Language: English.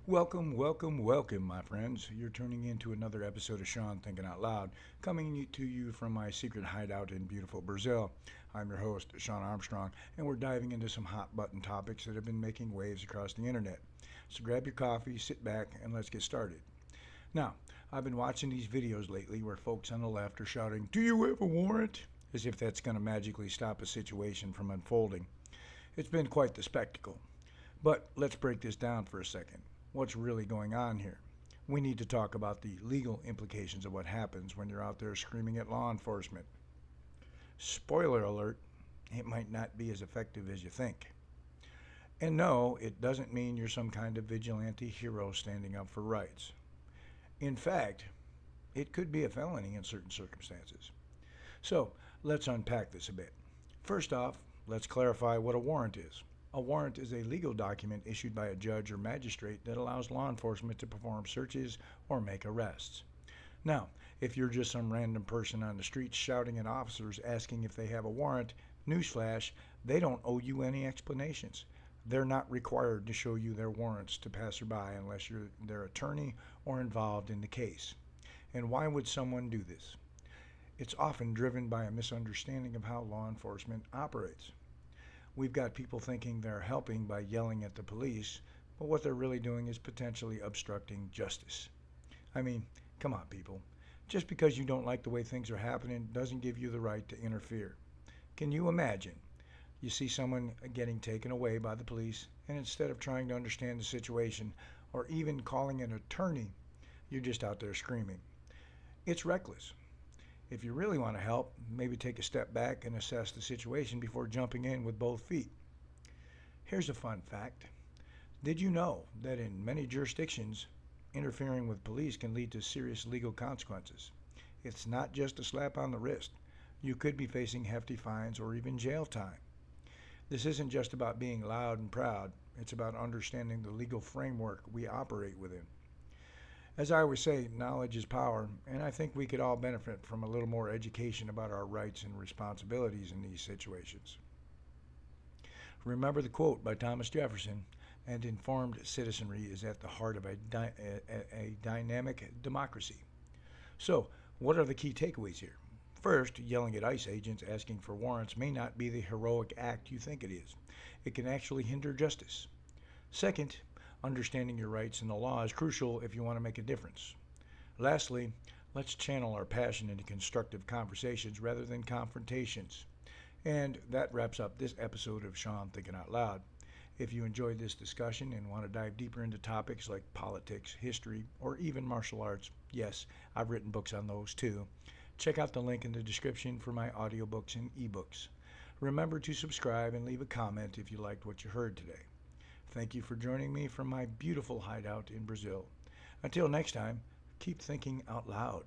Welcome, welcome, welcome, my friends. You're tuning in to another episode of Shawn Thinking Out Loud, coming to you from my secret hideout in beautiful Brazil. I'm your host, Shawn Armstrong, and we're diving into some hot button topics that have been making waves across the internet. So grab your coffee, sit back, and let's get started. Now, I've been watching these videos lately where folks on the left are shouting, "Do you have a warrant?" as if that's going to magically stop a situation from unfolding. It's been quite the spectacle. But let's break this down for a second. What's really going on here? We need to talk about the legal implications of what happens when you're out there screaming at law enforcement. Spoiler alert, it might not be as effective as you think. And no, it doesn't mean you're some kind of vigilante hero standing up for rights. In fact, it could be a felony in certain circumstances. So let's unpack this a bit. First off, let's clarify what a warrant is. A warrant is a legal document issued by a judge or magistrate that allows law enforcement to perform searches or make arrests. Now, if you're just some random person on the street shouting at officers asking if they have a warrant, newsflash, they don't owe you any explanations. They're not required to show you their warrants to passerby unless you're their attorney or involved in the case. And why would someone do this? It's often driven by a misunderstanding of how law enforcement operates. We've got people thinking they're helping by yelling at the police, but what they're really doing is potentially obstructing justice. I mean, come on, people. Just because you don't like the way things are happening doesn't give you the right to interfere. Can you imagine? You see someone getting taken away by the police, and instead of trying to understand the situation or even calling an attorney, you're just out there screaming. It's reckless. If you really want to help, maybe take a step back and assess the situation before jumping in with both feet. Here's a fun fact. Did you know that in many jurisdictions, interfering with police can lead to serious legal consequences? It's not just a slap on the wrist. You could be facing hefty fines or even jail time. This isn't just about being loud and proud. It's about understanding the legal framework we operate within. As I always say, knowledge is power, and I think we could all benefit from a little more education about our rights and responsibilities in these situations. Remember the quote by Thomas Jefferson, "And informed citizenry is at the heart of a dynamic democracy." So, what are the key takeaways here? First, yelling at ICE agents asking for warrants may not be the heroic act you think it is. It can actually hinder justice. Second, understanding your rights and the law is crucial if you want to make a difference. Lastly, let's channel our passion into constructive conversations rather than confrontations. And that wraps up this episode of Shawn Thinking Out Loud. If you enjoyed this discussion and want to dive deeper into topics like politics, history, or even martial arts, yes, I've written books on those too. Check out the link in the description for my audiobooks and ebooks. Remember to subscribe and leave a comment if you liked what you heard today. Thank you for joining me from my beautiful hideout in Brazil. Until next time, keep thinking out loud.